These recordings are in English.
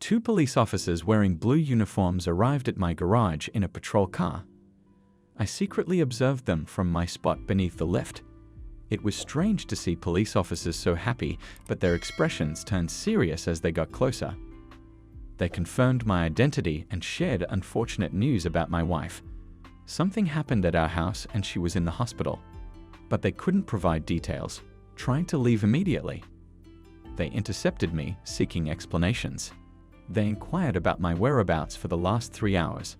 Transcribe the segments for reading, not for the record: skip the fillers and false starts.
Two police officers wearing blue uniforms arrived at my garage in a patrol car. I secretly observed them from my spot beneath the lift. It was strange to see police officers so happy, but their expressions turned serious as they got closer. They confirmed my identity and shared unfortunate news about my wife. Something happened at our house and she was in the hospital, but they couldn't provide details, trying to leave immediately. They intercepted me, seeking explanations. They inquired about my whereabouts for the last 3 hours.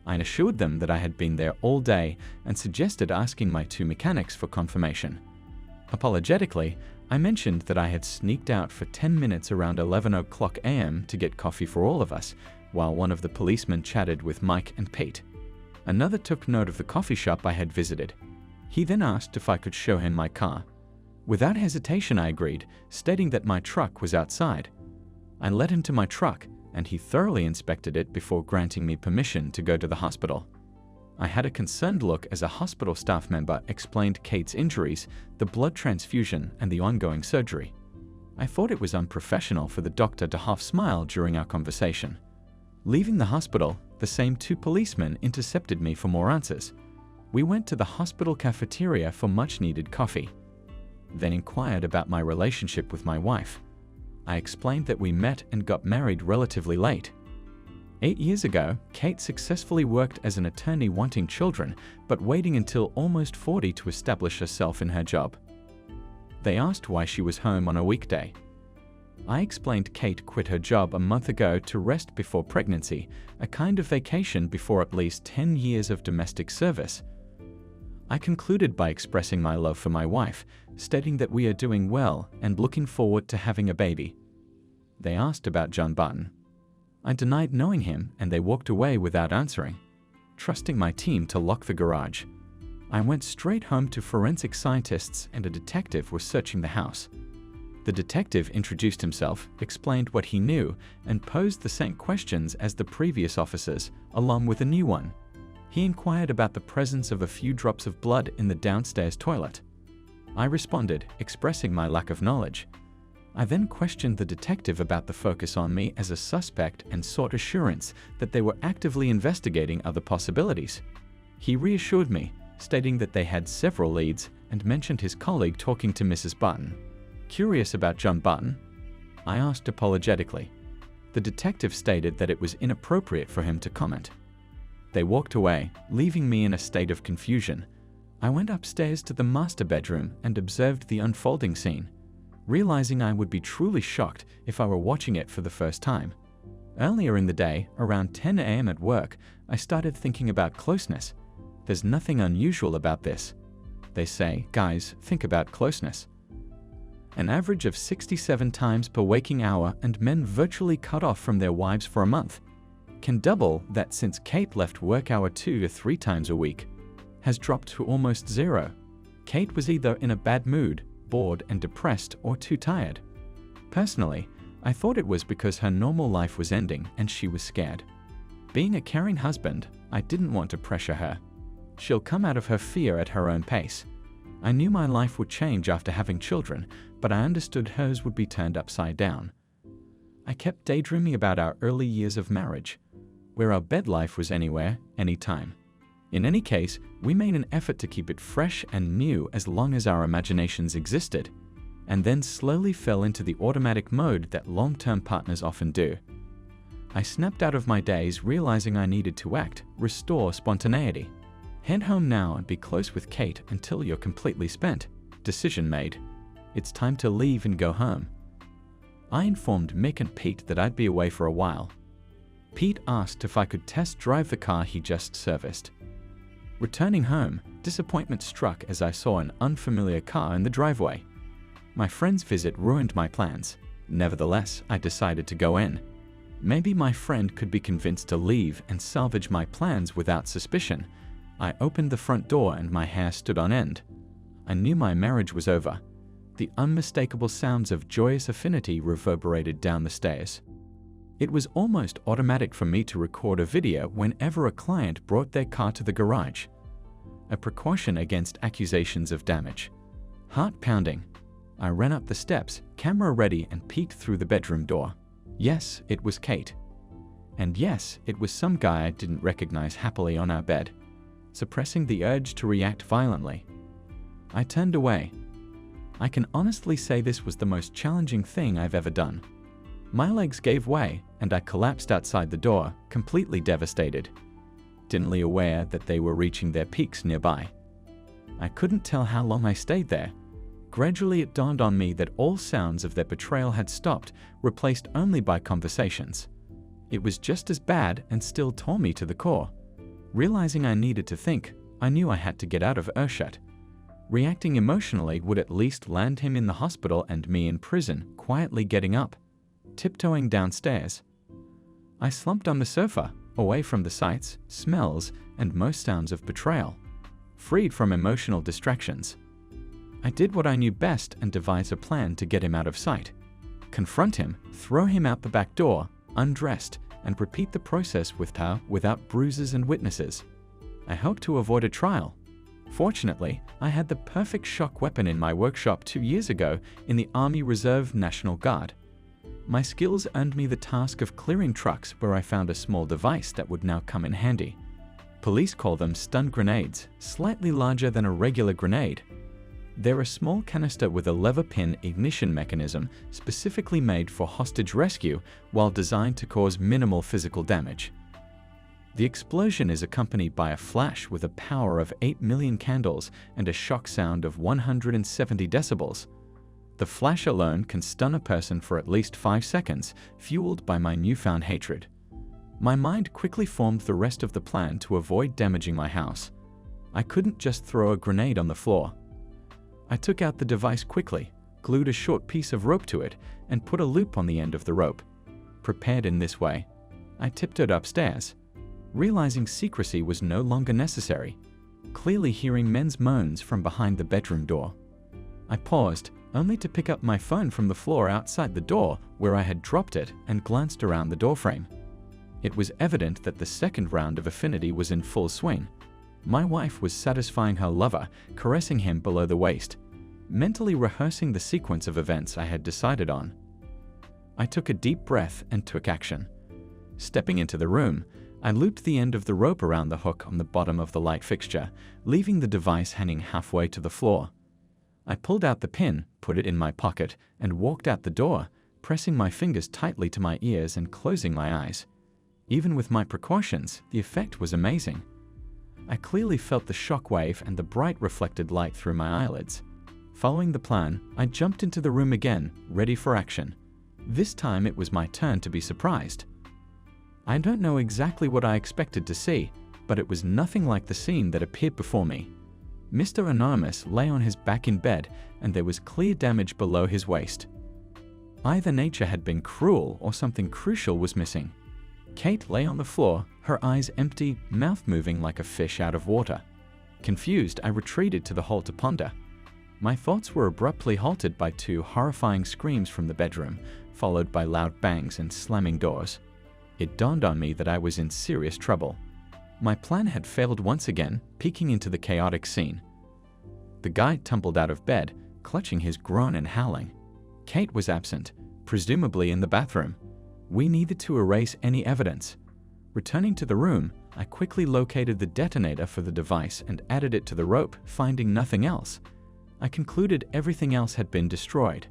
I assured them that I had been there all day and suggested asking my 2 mechanics for confirmation. Apologetically, I mentioned that I had sneaked out for 10 minutes around 11 o'clock a.m. to get coffee for all of us, while one of the policemen chatted with Mike and Pete. Another took note of the coffee shop I had visited. He then asked if I could show him my car. Without hesitation, I agreed, stating that my truck was outside. I led him to my truck, and he thoroughly inspected it before granting me permission to go to the hospital. I had a concerned look as a hospital staff member explained Kate's injuries, the blood transfusion, and the ongoing surgery. I thought it was unprofessional for the doctor to half smile during our conversation. Leaving the hospital, the same 2 policemen intercepted me for more answers. We went to the hospital cafeteria for much-needed coffee, then inquired about my relationship with my wife. I explained that we met and got married relatively late. 8 years ago, Kate successfully worked as an attorney wanting children, but waiting until almost 40 to establish herself in her job. They asked why she was home on a weekday. I explained Kate quit her job a month ago to rest before pregnancy, a kind of vacation before at least 10 years of domestic service. I concluded by expressing my love for my wife, stating that we are doing well and looking forward to having a baby. They asked about John Barton. I denied knowing him and they walked away without answering, trusting my team to lock the garage. I went straight home to forensic scientists and a detective was searching the house. The detective introduced himself, explained what he knew, and posed the same questions as the previous officers, along with a new one. He inquired about the presence of a few drops of blood in the downstairs toilet. I responded, expressing my lack of knowledge. I then questioned the detective about the focus on me as a suspect and sought assurance that they were actively investigating other possibilities. He reassured me, stating that they had several leads and mentioned his colleague talking to Mrs. Barton. Curious about John Barton? I asked apologetically. The detective stated that it was inappropriate for him to comment. They walked away, leaving me in a state of confusion. I went upstairs to the master bedroom and observed the unfolding scene, realizing I would be truly shocked if I were watching it for the first time. Earlier in the day, around 10 a.m. at work, I started thinking about closeness. There's nothing unusual about this. They say, guys, think about closeness. An average of 67 times per waking hour and men virtually cut off from their wives for a month. Can double that since Kate left work hour 2 to 3 times a week. Has dropped to almost 0. Kate was either in a bad mood, bored and depressed, or too tired. Personally, I thought it was because her normal life was ending and she was scared. Being a caring husband, I didn't want to pressure her. She'll come out of her fear at her own pace. I knew my life would change after having children, but I understood hers would be turned upside down. I kept daydreaming about our early years of marriage, where our bed life was anywhere, anytime. In any case, we made an effort to keep it fresh and new as long as our imaginations existed, and then slowly fell into the automatic mode that long-term partners often do. I snapped out of my days realizing I needed to act, restore spontaneity. Head home now and be close with Kate until you're completely spent. Decision made. It's time to leave and go home. I informed Mick and Pete that I'd be away for a while. Pete asked if I could test drive the car he just serviced. Returning home, disappointment struck as I saw an unfamiliar car in the driveway. My friend's visit ruined my plans. Nevertheless, I decided to go in. Maybe my friend could be convinced to leave and salvage my plans without suspicion. I opened the front door and my hair stood on end. I knew my marriage was over. The unmistakable sounds of joyous affinity reverberated down the stairs. It was almost automatic for me to record a video whenever a client brought their car to the garage. A precaution against accusations of damage. Heart pounding. I ran up the steps, camera ready, and peeked through the bedroom door. Yes, it was Kate. And yes, it was some guy I didn't recognize happily on our bed, suppressing the urge to react violently. I turned away. I can honestly say this was the most challenging thing I've ever done. My legs gave way, and I collapsed outside the door, completely devastated, dimly aware that they were reaching their peaks nearby. I couldn't tell how long I stayed there. Gradually it dawned on me that all sounds of their betrayal had stopped, replaced only by conversations. It was just as bad and still tore me to the core. Realizing I needed to think, I knew I had to get out of earshot. Reacting emotionally would at least land him in the hospital and me in prison. Quietly getting up, tiptoeing downstairs, I slumped on the sofa, away from the sights, smells, and most sounds of betrayal, freed from emotional distractions. I did what I knew best and devised a plan to get him out of sight. Confront him, throw him out the back door, undressed, and repeat the process with her without bruises and witnesses. I hoped to avoid a trial. Fortunately, I had the perfect shock weapon in my workshop 2 years ago in the Army Reserve National Guard. My skills earned me the task of clearing trucks where I found a small device that would now come in handy. Police call them stun grenades, slightly larger than a regular grenade. They're a small canister with a lever pin ignition mechanism specifically made for hostage rescue while designed to cause minimal physical damage. The explosion is accompanied by a flash with a power of 8 million candles and a shock sound of 170 decibels. The flash alone can stun a person for at least 5 seconds, fueled by my newfound hatred. My mind quickly formed the rest of the plan to avoid damaging my house. I couldn't just throw a grenade on the floor. I took out the device quickly, glued a short piece of rope to it, and put a loop on the end of the rope. Prepared in this way, I tiptoed upstairs, realizing secrecy was no longer necessary, clearly hearing men's moans from behind the bedroom door. I paused, only to pick up my phone from the floor outside the door where I had dropped it and glanced around the doorframe. It was evident that the second round of affinity was in full swing. My wife was satisfying her lover, caressing him below the waist, mentally rehearsing the sequence of events I had decided on. I took a deep breath and took action. Stepping into the room, I looped the end of the rope around the hook on the bottom of the light fixture, leaving the device hanging halfway to the floor. I pulled out the pin, put it in my pocket, and walked out the door, pressing my fingers tightly to my ears and closing my eyes. Even with my precautions, the effect was amazing. I clearly felt the shock wave and the bright reflected light through my eyelids. Following the plan, I jumped into the room again, ready for action. This time it was my turn to be surprised. I don't know exactly what I expected to see, but it was nothing like the scene that appeared before me. Mr. Anonymous lay on his back in bed, and there was clear damage below his waist. Either nature had been cruel or something crucial was missing. Kate lay on the floor, her eyes empty, mouth moving like a fish out of water. Confused, I retreated to the hall to ponder. My thoughts were abruptly halted by 2 horrifying screams from the bedroom, followed by loud bangs and slamming doors. It dawned on me that I was in serious trouble. My plan had failed once again, peeking into the chaotic scene. The guy tumbled out of bed, clutching his groin and howling. Kate was absent, presumably in the bathroom. We needed to erase any evidence. Returning to the room, I quickly located the detonator for the device and added it to the rope, finding nothing else. I concluded everything else had been destroyed.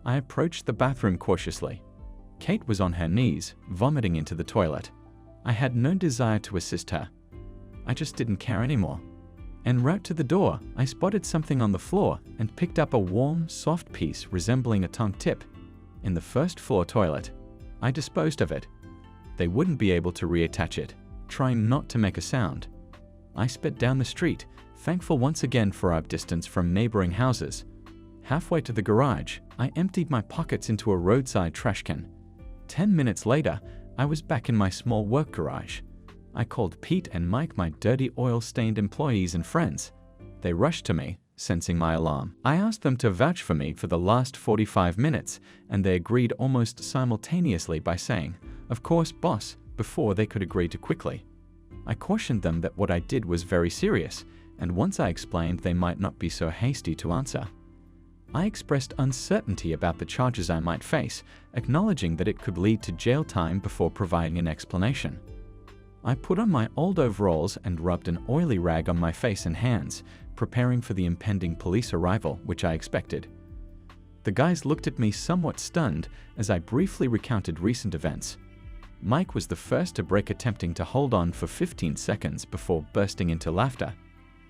I approached the bathroom cautiously. Kate was on her knees, vomiting into the toilet. I had no desire to assist her. I just didn't care anymore. En route to the door, I spotted something on the floor and picked up a warm, soft piece resembling a tongue tip. In the first floor toilet, I disposed of it. They wouldn't be able to reattach it, trying not to make a sound. I sped down the street, thankful once again for our distance from neighboring houses. Halfway to the garage, I emptied my pockets into a roadside trash can. 10 minutes later, I was back in my small work garage. I called Pete and Mike, my dirty oil-stained employees and friends. They rushed to me, sensing my alarm. I asked them to vouch for me for the last 45 minutes, and they agreed almost simultaneously by saying, "Of course, boss," before they could agree to quickly. I cautioned them that what I did was very serious, and once I explained, they might not be so hasty to answer. I expressed uncertainty about the charges I might face, acknowledging that it could lead to jail time before providing an explanation. I put on my old overalls and rubbed an oily rag on my face and hands, preparing for the impending police arrival, which I expected. The guys looked at me somewhat stunned as I briefly recounted recent events. Mike was the first to break, attempting to hold on for 15 seconds before bursting into laughter.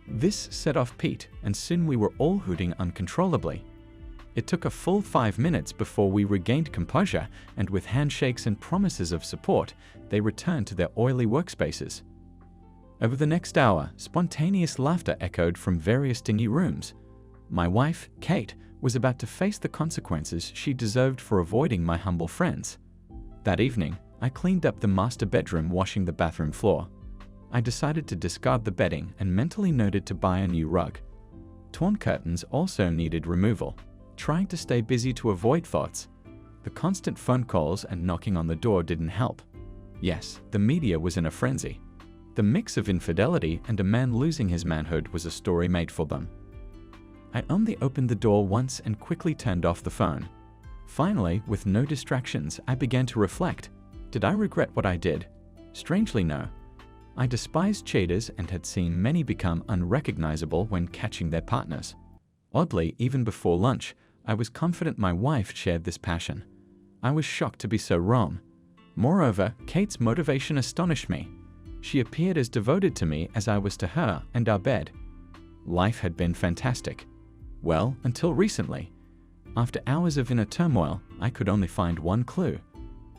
This set off Pete, and soon we were all hooting uncontrollably. It took a full 5 minutes before we regained composure, and with handshakes and promises of support, they returned to their oily workspaces. Over the next hour, spontaneous laughter echoed from various dingy rooms. My wife, Kate, was about to face the consequences she deserved for avoiding my humble friends. That evening, I cleaned up the master bedroom, washing the bathroom floor. I decided to discard the bedding and mentally noted to buy a new rug. Torn curtains also needed removal, trying to stay busy to avoid thoughts. The constant phone calls and knocking on the door didn't help. Yes, the media was in a frenzy. The mix of infidelity and a man losing his manhood was a story made for them. I only opened the door once and quickly turned off the phone. Finally, with no distractions, I began to reflect. Did I regret what I did? Strangely, no. I despised cheaters and had seen many become unrecognizable when catching their partners. Oddly, even before lunch, I was confident my wife shared this passion. I was shocked to be so wrong. Moreover, Kate's motivation astonished me. She appeared as devoted to me as I was to her and our bed. Life had been fantastic. Well, until recently. After hours of inner turmoil, I could only find one clue.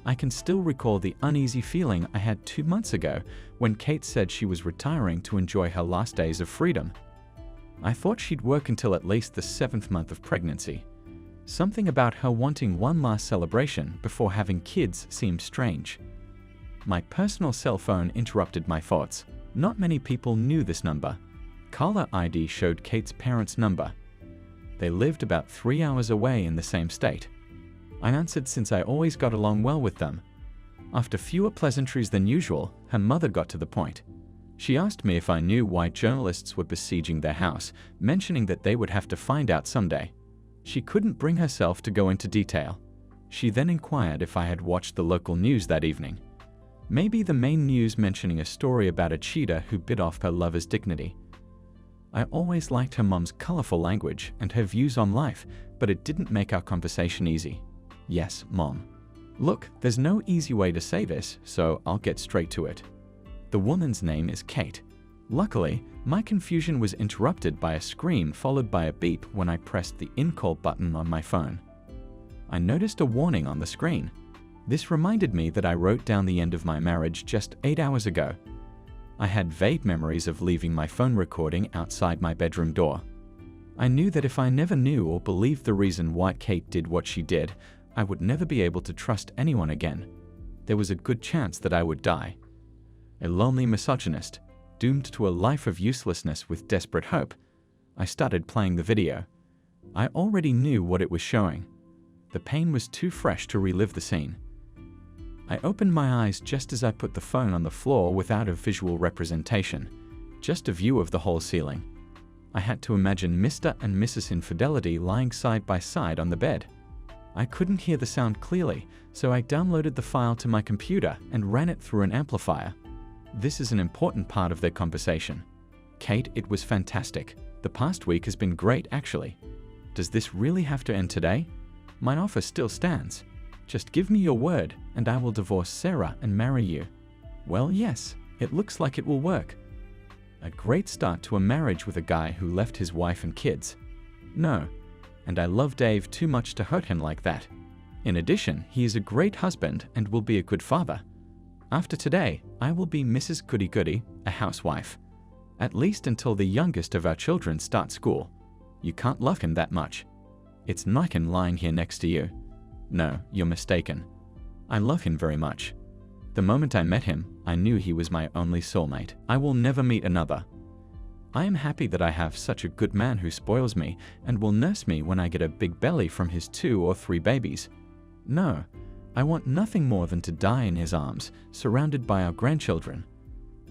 I can still recall the uneasy feeling I had 2 months ago when Kate said she was retiring to enjoy her last days of freedom. I thought she'd work until at least the 7th month of pregnancy. Something about her wanting one last celebration before having kids seemed strange. My personal cell phone interrupted my thoughts. Not many people knew this number. Caller ID showed Kate's parents' number. They lived about 3 hours away in the same state. I answered since I always got along well with them. After fewer pleasantries than usual, her mother got to the point. She asked me if I knew why journalists were besieging their house, mentioning that they would have to find out someday. She couldn't bring herself to go into detail. She then inquired if I had watched the local news that evening. Maybe the main news mentioning a story about a cheater who bit off her lover's dignity. I always liked her mom's colorful language and her views on life, but it didn't make our conversation easy. Yes, Mom. Look, there's no easy way to say this, so I'll get straight to it. The woman's name is Kate. Luckily, my confusion was interrupted by a scream followed by a beep when I pressed the in-call button on my phone. I noticed a warning on the screen. This reminded me that I wrote down the end of my marriage just 8 hours ago. I had vague memories of leaving my phone recording outside my bedroom door. I knew that if I never knew or believed the reason why Kate did what she did, I would never be able to trust anyone again. There was a good chance that I would die. A lonely misogynist, doomed to a life of uselessness with desperate hope. I started playing the video. I already knew what it was showing. The pain was too fresh to relive the scene. I opened my eyes just as I put the phone on the floor without a visual representation, just a view of the whole ceiling. I had to imagine Mr. and Mrs. Infidelity lying side by side on the bed. I couldn't hear the sound clearly, so I downloaded the file to my computer and ran it through an amplifier. This is an important part of their conversation. Kate, it was fantastic. The past week has been great, actually. Does this really have to end today? My offer still stands. Just give me your word, and I will divorce Sarah and marry you. Well, yes, it looks like it will work. A great start to a marriage with a guy who left his wife and kids. No. And I love Dave too much to hurt him like that. In addition, he is a great husband and will be a good father. After today, I will be Mrs. Goody-Goody, a housewife. At least until the youngest of our children start school. You can't love him that much. It's Niken lying here next to you. No, you're mistaken. I love him very much. The moment I met him, I knew he was my only soulmate. I will never meet another. I am happy that I have such a good man who spoils me and will nurse me when I get a big belly from his 2 or 3 babies. No, I want nothing more than to die in his arms, surrounded by our grandchildren.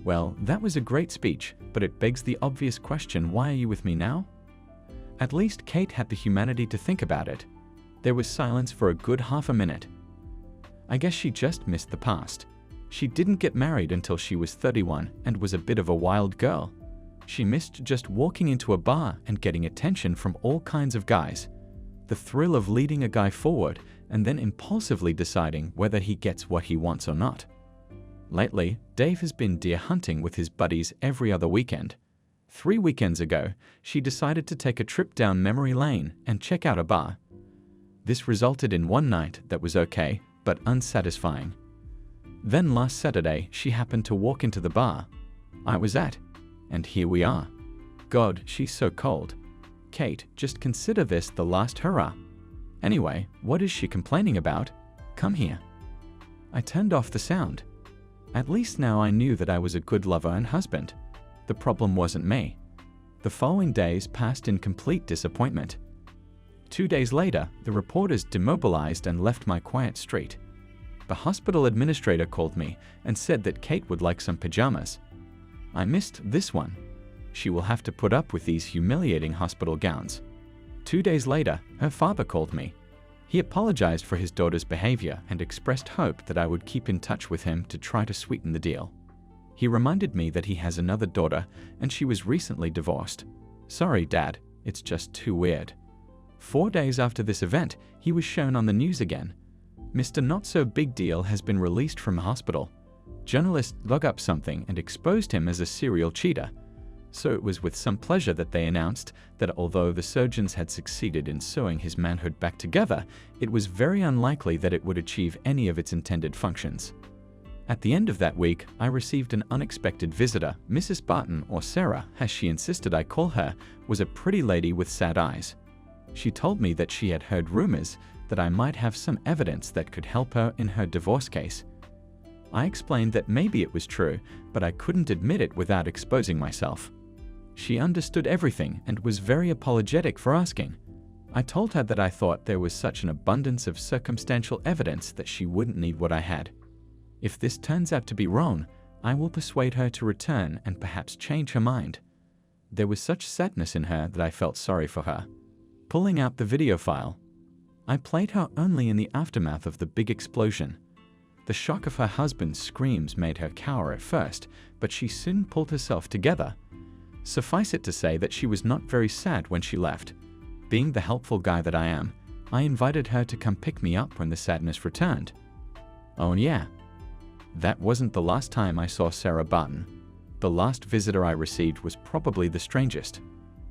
Well, that was a great speech, but it begs the obvious question, why are you with me now? At least Kate had the humanity to think about it. There was silence for a good half a minute. I guess she just missed the past. She didn't get married until she was 31 and was a bit of a wild girl. She missed just walking into a bar and getting attention from all kinds of guys. The thrill of leading a guy forward and then impulsively deciding whether he gets what he wants or not. Lately, Dave has been deer hunting with his buddies every other weekend. 3 weekends ago, she decided to take a trip down memory lane and check out a bar. This resulted in one night that was okay, but unsatisfying. Then last Saturday, she happened to walk into the bar I was at, and here we are. God, she's so cold. Kate, just consider this the last hurrah. Anyway, what is she complaining about? Come here. I turned off the sound. At least now I knew that I was a good lover and husband. The problem wasn't me. The following days passed in complete disappointment. 2 days later, the reporters demobilized and left my quiet street. The hospital administrator called me and said that Kate would like some pajamas. I missed this one. She will have to put up with these humiliating hospital gowns. 2 days later, her father called me. He apologized for his daughter's behavior and expressed hope that I would keep in touch with him to try to sweeten the deal. He reminded me that he has another daughter and she was recently divorced. Sorry, Dad, it's just too weird. 4 days after this event, he was shown on the news again. Mr. Not-So-Big-Deal has been released from hospital. Journalists dug up something and exposed him as a serial cheater. So it was with some pleasure that they announced that although the surgeons had succeeded in sewing his manhood back together, it was very unlikely that it would achieve any of its intended functions. At the end of that week, I received an unexpected visitor. Mrs. Barton, or Sarah, as she insisted I call her, was a pretty lady with sad eyes. She told me that she had heard rumors that I might have some evidence that could help her in her divorce case. I explained that maybe it was true, but I couldn't admit it without exposing myself. She understood everything and was very apologetic for asking. I told her that I thought there was such an abundance of circumstantial evidence that she wouldn't need what I had. If this turns out to be wrong, I will persuade her to return and perhaps change her mind. There was such sadness in her that I felt sorry for her. Pulling out the video file, I played her only in the aftermath of the big explosion. The shock of her husband's screams made her cower at first, but she soon pulled herself together. Suffice it to say that she was not very sad when she left. Being the helpful guy that I am, I invited her to come pick me up when the sadness returned. Oh yeah, that wasn't the last time I saw Sarah Barton. The last visitor I received was probably the strangest.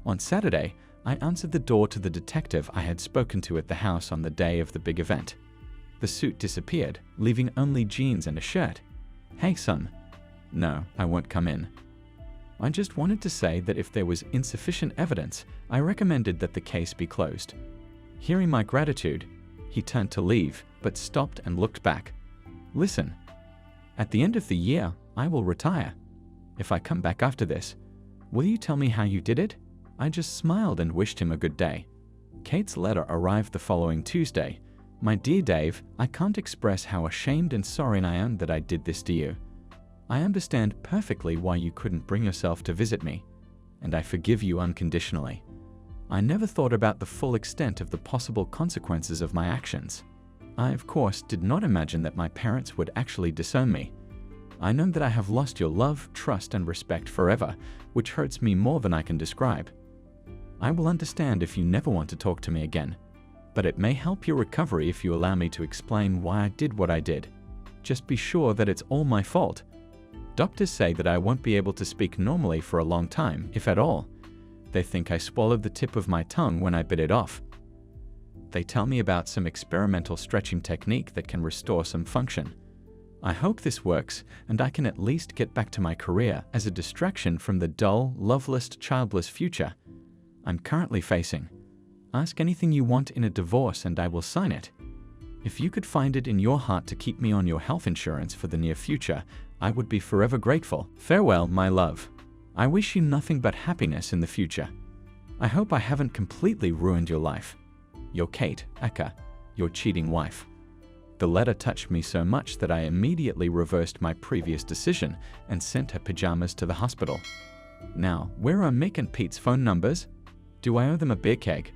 On Saturday, I answered the door to the detective I had spoken to at the house on the day of the big event. The suit disappeared, leaving only jeans and a shirt. Hey, son. No, I won't come in. I just wanted to say that if there was insufficient evidence, I recommended that the case be closed. Hearing my gratitude, he turned to leave, but stopped and looked back. Listen, at the end of the year, I will retire. If I come back after this, will you tell me how you did it? I just smiled and wished him a good day. Kate's letter arrived the following Tuesday. My dear Dave, I can't express how ashamed and sorry I am that I did this to you. I understand perfectly why you couldn't bring yourself to visit me, and I forgive you unconditionally. I never thought about the full extent of the possible consequences of my actions. I, of course, did not imagine that my parents would actually disown me. I know that I have lost your love, trust, and respect forever, which hurts me more than I can describe. I will understand if you never want to talk to me again, but it may help your recovery if you allow me to explain why I did what I did. Just be sure that it's all my fault. Doctors say that I won't be able to speak normally for a long time, if at all. They think I swallowed the tip of my tongue when I bit it off. They tell me about some experimental stretching technique that can restore some function. I hope this works, and I can at least get back to my career as a distraction from the dull, loveless, childless future I'm currently facing. Ask anything you want in a divorce and I will sign it. If you could find it in your heart to keep me on your health insurance for the near future, I would be forever grateful. Farewell, my love. I wish you nothing but happiness in the future. I hope I haven't completely ruined your life. Your Kate, aka, your cheating wife. The letter touched me so much that I immediately reversed my previous decision and sent her pajamas to the hospital. Now, where are Mick and Pete's phone numbers? Do I owe them a beer keg?